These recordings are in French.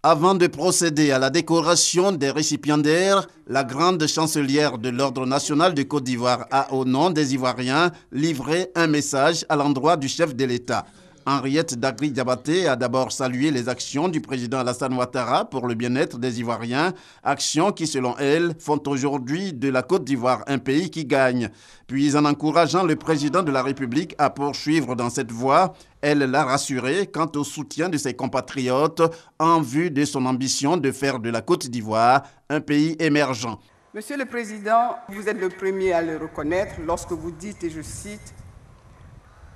Avant de procéder à la décoration des récipiendaires, la grande chancelière de l'Ordre national de Côte d'Ivoire a, au nom des Ivoiriens, livré un message à l'endroit du chef de l'État. Henriette Dagri-Diabaté a d'abord salué les actions du président Alassane Ouattara pour le bien-être des Ivoiriens, actions qui, selon elle, font aujourd'hui de la Côte d'Ivoire un pays qui gagne. Puis, en encourageant le président de la République à poursuivre dans cette voie, elle l'a rassuré quant au soutien de ses compatriotes en vue de son ambition de faire de la Côte d'Ivoire un pays émergent. Monsieur le Président, vous êtes le premier à le reconnaître lorsque vous dites, et je cite,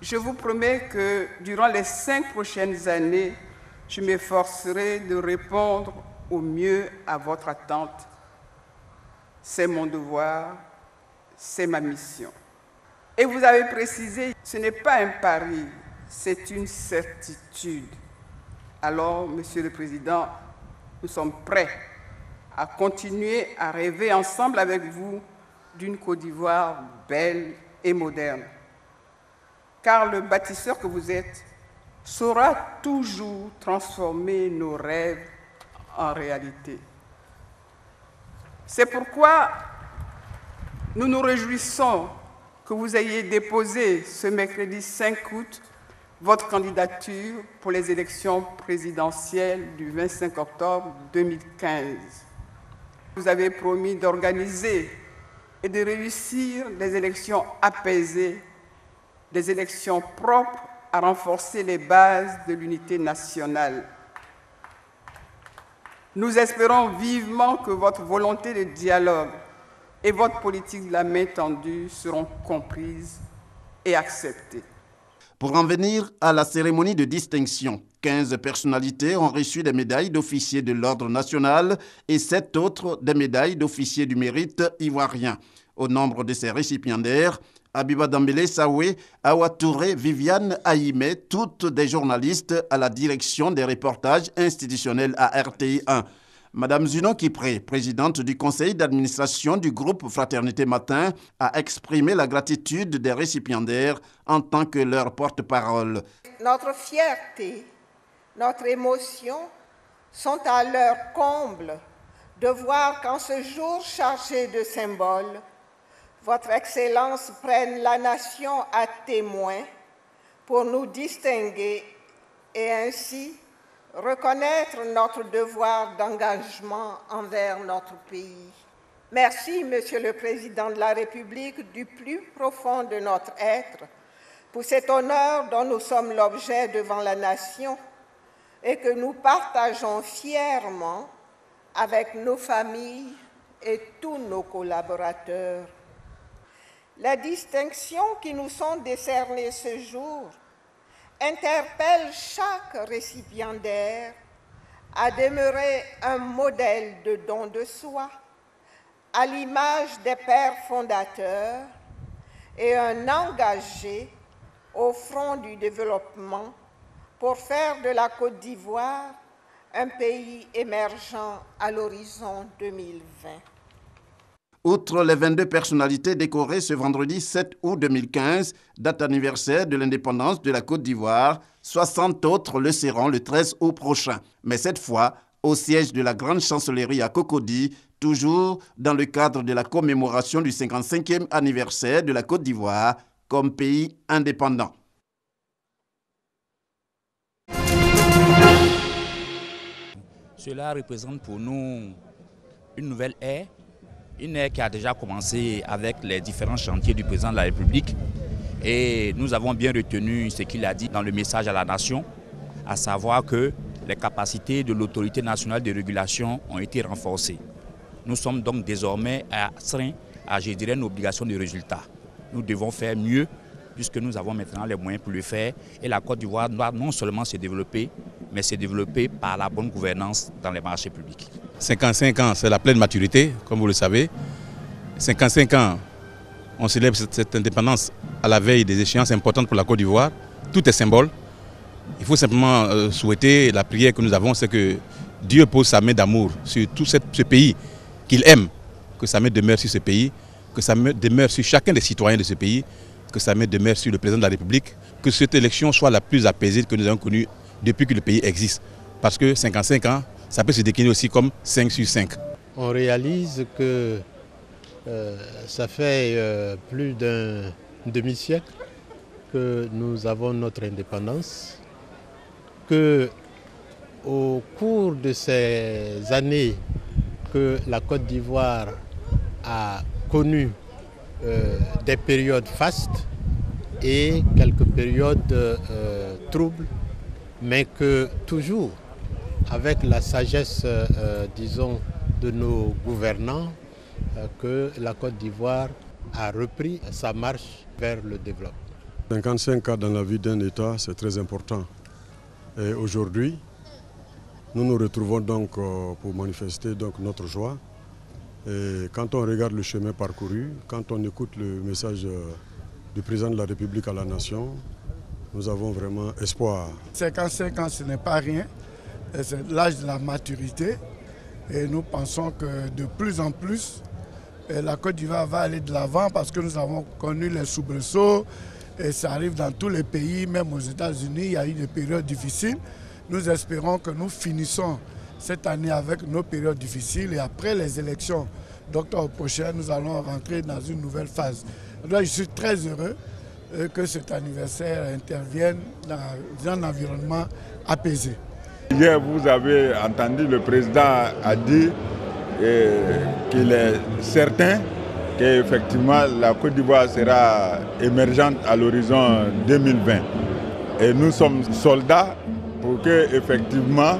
« Je vous promets que durant les 5 prochaines années, je m'efforcerai de répondre au mieux à votre attente. C'est mon devoir, c'est ma mission. » Et vous avez précisé, ce n'est pas un pari, c'est une certitude. Alors, Monsieur le Président, nous sommes prêts à continuer à rêver ensemble avec vous d'une Côte d'Ivoire belle et moderne. Car le bâtisseur que vous êtes saura toujours transformer nos rêves en réalité. C'est pourquoi nous nous réjouissons que vous ayez déposé ce mercredi 5 août votre candidature pour les élections présidentielles du 25 octobre 2015. Vous avez promis d'organiser et de réussir des élections apaisées, des élections propres à renforcer les bases de l'unité nationale. Nous espérons vivement que votre volonté de dialogue et votre politique de la main tendue seront comprises et acceptées. Pour en venir à la cérémonie de distinction, 15 personnalités ont reçu des médailles d'officier de l'Ordre national et 7 autres des médailles d'officier du mérite ivoirien. Au nombre de ces récipiendaires, Abiba Dambélé Saoué, Awa Touré, Viviane Aïmé, toutes des journalistes à la direction des reportages institutionnels à RTI 1. Madame Zuno Kipré, présidente du conseil d'administration du groupe Fraternité Matin, a exprimé la gratitude des récipiendaires en tant que leur porte-parole. Notre fierté, notre émotion sont à leur comble de voir qu'en ce jour chargé de symboles, votre Excellence prenne la nation à témoin pour nous distinguer et ainsi reconnaître notre devoir d'engagement envers notre pays. Merci, Monsieur le Président de la République, du plus profond de notre être, pour cet honneur dont nous sommes l'objet devant la nation et que nous partageons fièrement avec nos familles et tous nos collaborateurs. Les distinctions qui nous sont décernées ce jour interpelle chaque récipiendaire à demeurer un modèle de don de soi, à l'image des pères fondateurs et un engagé au front du développement pour faire de la Côte d'Ivoire un pays émergent à l'horizon 2020. Outre les 22 personnalités décorées ce vendredi 7 août 2015, date anniversaire de l'indépendance de la Côte d'Ivoire, 60 autres le seront le 13 août prochain. Mais cette fois, au siège de la grande chancellerie à Cocody, toujours dans le cadre de la commémoration du 55e anniversaire de la Côte d'Ivoire comme pays indépendant. Cela représente pour nous une nouvelle ère. Une ère qui a déjà commencé avec les différents chantiers du président de la République. Et nous avons bien retenu ce qu'il a dit dans le message à la nation, à savoir que les capacités de l'autorité nationale de régulation ont été renforcées. Nous sommes donc désormais astreints à, je dirais, une obligation de résultat. Nous devons faire mieux puisque nous avons maintenant les moyens pour le faire. Et la Côte d'Ivoire doit non seulement se développer, mais se développer par la bonne gouvernance dans les marchés publics. 55 ans, c'est la pleine maturité, comme vous le savez. 55 ans, on célèbre cette indépendance à la veille des échéances importantes pour la Côte d'Ivoire. Tout est symbole. Il faut simplement souhaiter, la prière que nous avons, c'est que Dieu pose sa main d'amour sur tout ce pays qu'il aime, que sa main demeure sur ce pays, que sa main demeure sur chacun des citoyens de ce pays, que sa main demeure sur le président de la République, que cette élection soit la plus apaisée que nous avons connue depuis que le pays existe. Parce que 55 ans, ça peut se décliner aussi comme 5 sur 5. On réalise que ça fait plus d'un demi-siècle que nous avons notre indépendance, que au cours de ces années que la Côte d'Ivoire a connu des périodes fastes et quelques périodes troubles, mais que toujours avec la sagesse, disons, de nos gouvernants, que la Côte d'Ivoire a repris sa marche vers le développement. 55 ans dans la vie d'un État, c'est très important. Et aujourd'hui, nous nous retrouvons donc pour manifester donc notre joie. Et quand on regarde le chemin parcouru, quand on écoute le message du président de la République à la nation, nous avons vraiment espoir. 55 ans, ce n'est pas rien. C'est l'âge de la maturité. Et nous pensons que de plus en plus, la Côte d'Ivoire va aller de l'avant parce que nous avons connu les soubresauts. Et ça arrive dans tous les pays, même aux États-Unis, il y a eu des périodes difficiles. Nous espérons que nous finissons cette année avec nos périodes difficiles et après les élections d'octobre prochain, nous allons rentrer dans une nouvelle phase. Donc, je suis très heureux que cet anniversaire intervienne dans un environnement apaisé. Hier, vous avez entendu, le président a dit qu'il est certain qu'effectivement la Côte d'Ivoire sera émergente à l'horizon 2020. Et nous sommes soldats pour qu'effectivement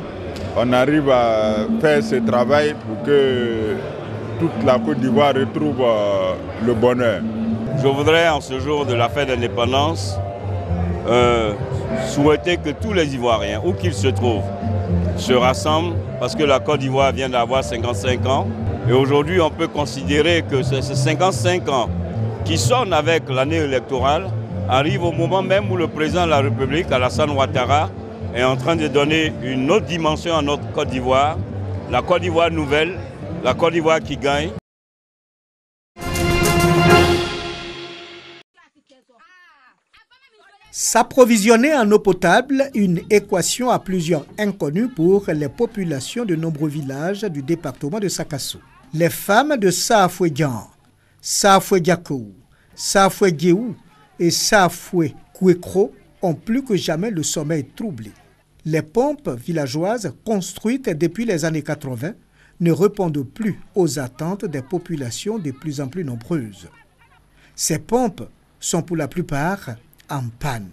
on arrive à faire ce travail pour que toute la Côte d'Ivoire retrouve le bonheur. Je voudrais en ce jour de la fête d'indépendance souhaiter que tous les Ivoiriens, où qu'ils se trouvent, se rassemblent parce que la Côte d'Ivoire vient d'avoir 55 ans. Et aujourd'hui, on peut considérer que ces 55 ans qui sonnent avec l'année électorale arrivent au moment même où le président de la République, Alassane Ouattara, est en train de donner une autre dimension à notre Côte d'Ivoire, la Côte d'Ivoire nouvelle, la Côte d'Ivoire qui gagne. S'approvisionner en eau potable, une équation à plusieurs inconnues pour les populations de nombreux villages du département de Sakasso. Les femmes de Saafoué-Dian, Saafoué-Diakou, Saafoué-Diéou et Saafoué-Kouékro ont plus que jamais le sommeil troublé. Les pompes villageoises construites depuis les années 80 ne répondent plus aux attentes des populations de plus en plus nombreuses. Ces pompes sont pour la plupart en panne.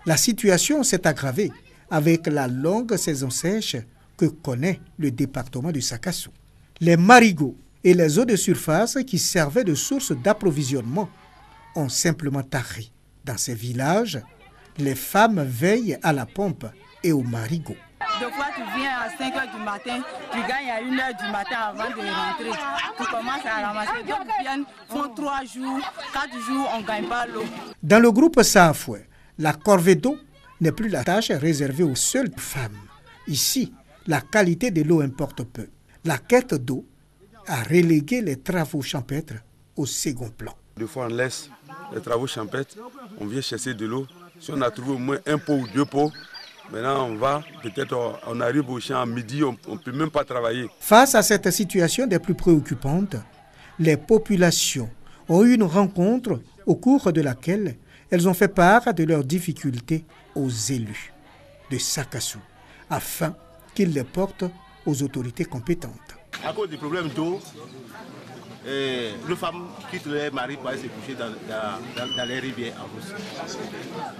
La situation s'est aggravée avec la longue saison sèche que connaît le département du Sakasso. Les marigots et les eaux de surface qui servaient de source d'approvisionnement ont simplement tari. Dans ces villages, les femmes veillent à la pompe et au marigot. Deux fois, tu viens à 5 h du matin, tu gagnes à 1 h du matin avant de rentrer. Tu commences à ramasser. D'autres viennent, font 3 jours, 4 jours, on ne gagne pas l'eau. Dans le groupe Saafoué, la corvée d'eau n'est plus la tâche réservée aux seules femmes. Ici, la qualité de l'eau importe peu. La quête d'eau a relégué les travaux champêtres au second plan. Des fois, on laisse les travaux champêtres, on vient chercher de l'eau. Si on a trouvé au moins 1 pot ou 2 pots, maintenant on va, peut-être on arrive au champ à midi, on ne peut même pas travailler. Face à cette situation des plus préoccupantes, les populations ont eu une rencontre au cours de laquelle elles ont fait part de leurs difficultés aux élus de Sakasso, afin qu'ils les portent aux autorités compétentes. À cause du problème d'eau, les femmes quittent leur mari pour aller se coucher dans les rivières en Russie.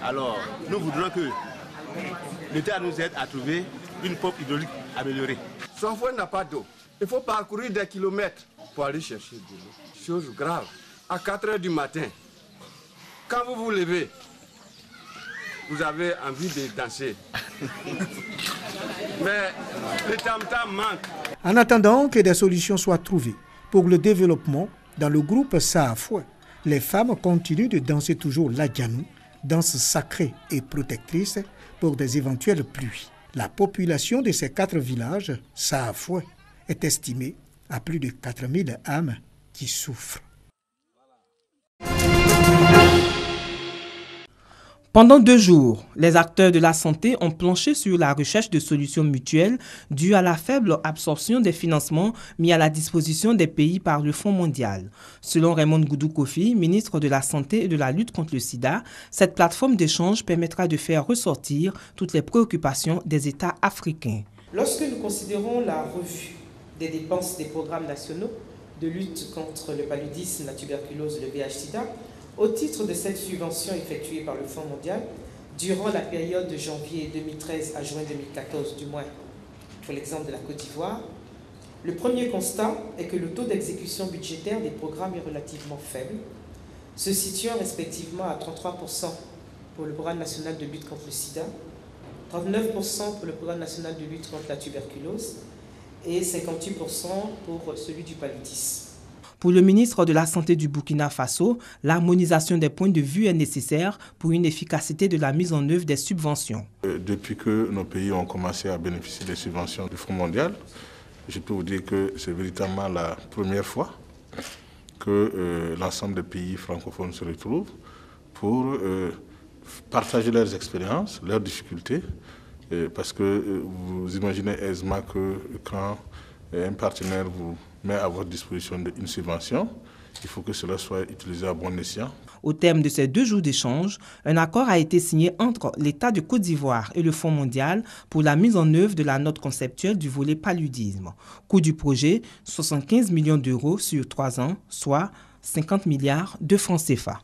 Alors, nous voudrons que l'État nous aide à trouver une pompe hydraulique améliorée. Saafoué n'a pas d'eau. Il faut parcourir des kilomètres pour aller chercher de l'eau. Chose grave. À 4 h du matin, quand vous vous levez, vous avez envie de danser. Mais le tam-tam manque. En attendant que des solutions soient trouvées pour le développement dans le groupe Saafoué, les femmes continuent de danser toujours l'Adjanou, danse sacrée et protectrice pour des éventuelles pluies. La population de ces 4 villages, Saafoué, est estimée à plus de 4000 âmes qui souffrent. Pendant 2 jours, les acteurs de la santé ont planché sur la recherche de solutions mutuelles dues à la faible absorption des financements mis à la disposition des pays par le Fonds mondial. Selon Raymond Goudou Kofi, ministre de la Santé et de la lutte contre le sida, cette plateforme d'échange permettra de faire ressortir toutes les préoccupations des États africains. Lorsque nous considérons la revue des dépenses des programmes nationaux de lutte contre le paludisme, la tuberculose et le VIH-Sida, au titre de cette subvention effectuée par le Fonds mondial, durant la période de janvier 2013 à juin 2014, du moins pour l'exemple de la Côte d'Ivoire, le premier constat est que le taux d'exécution budgétaire des programmes est relativement faible, se situant respectivement à 33% pour le programme national de lutte contre le sida, 39% pour le programme national de lutte contre la tuberculose et 58% pour celui du paludisme. Pour le ministre de la Santé du Burkina Faso, l'harmonisation des points de vue est nécessaire pour une efficacité de la mise en œuvre des subventions. Depuis que nos pays ont commencé à bénéficier des subventions du Fonds mondial, je peux vous dire que c'est véritablement la première fois que l'ensemble des pays francophones se retrouvent pour partager leurs expériences, leurs difficultés, parce que vous imaginez aisément que quand un partenaire vous met à votre disposition une subvention, il faut que cela soit utilisé à bon escient. Au terme de ces 2 jours d'échange, un accord a été signé entre l'État de Côte d'Ivoire et le Fonds mondial pour la mise en œuvre de la note conceptuelle du volet paludisme. Coût du projet, 75 millions d'euros sur 3 ans, soit 50 milliards de francs CFA.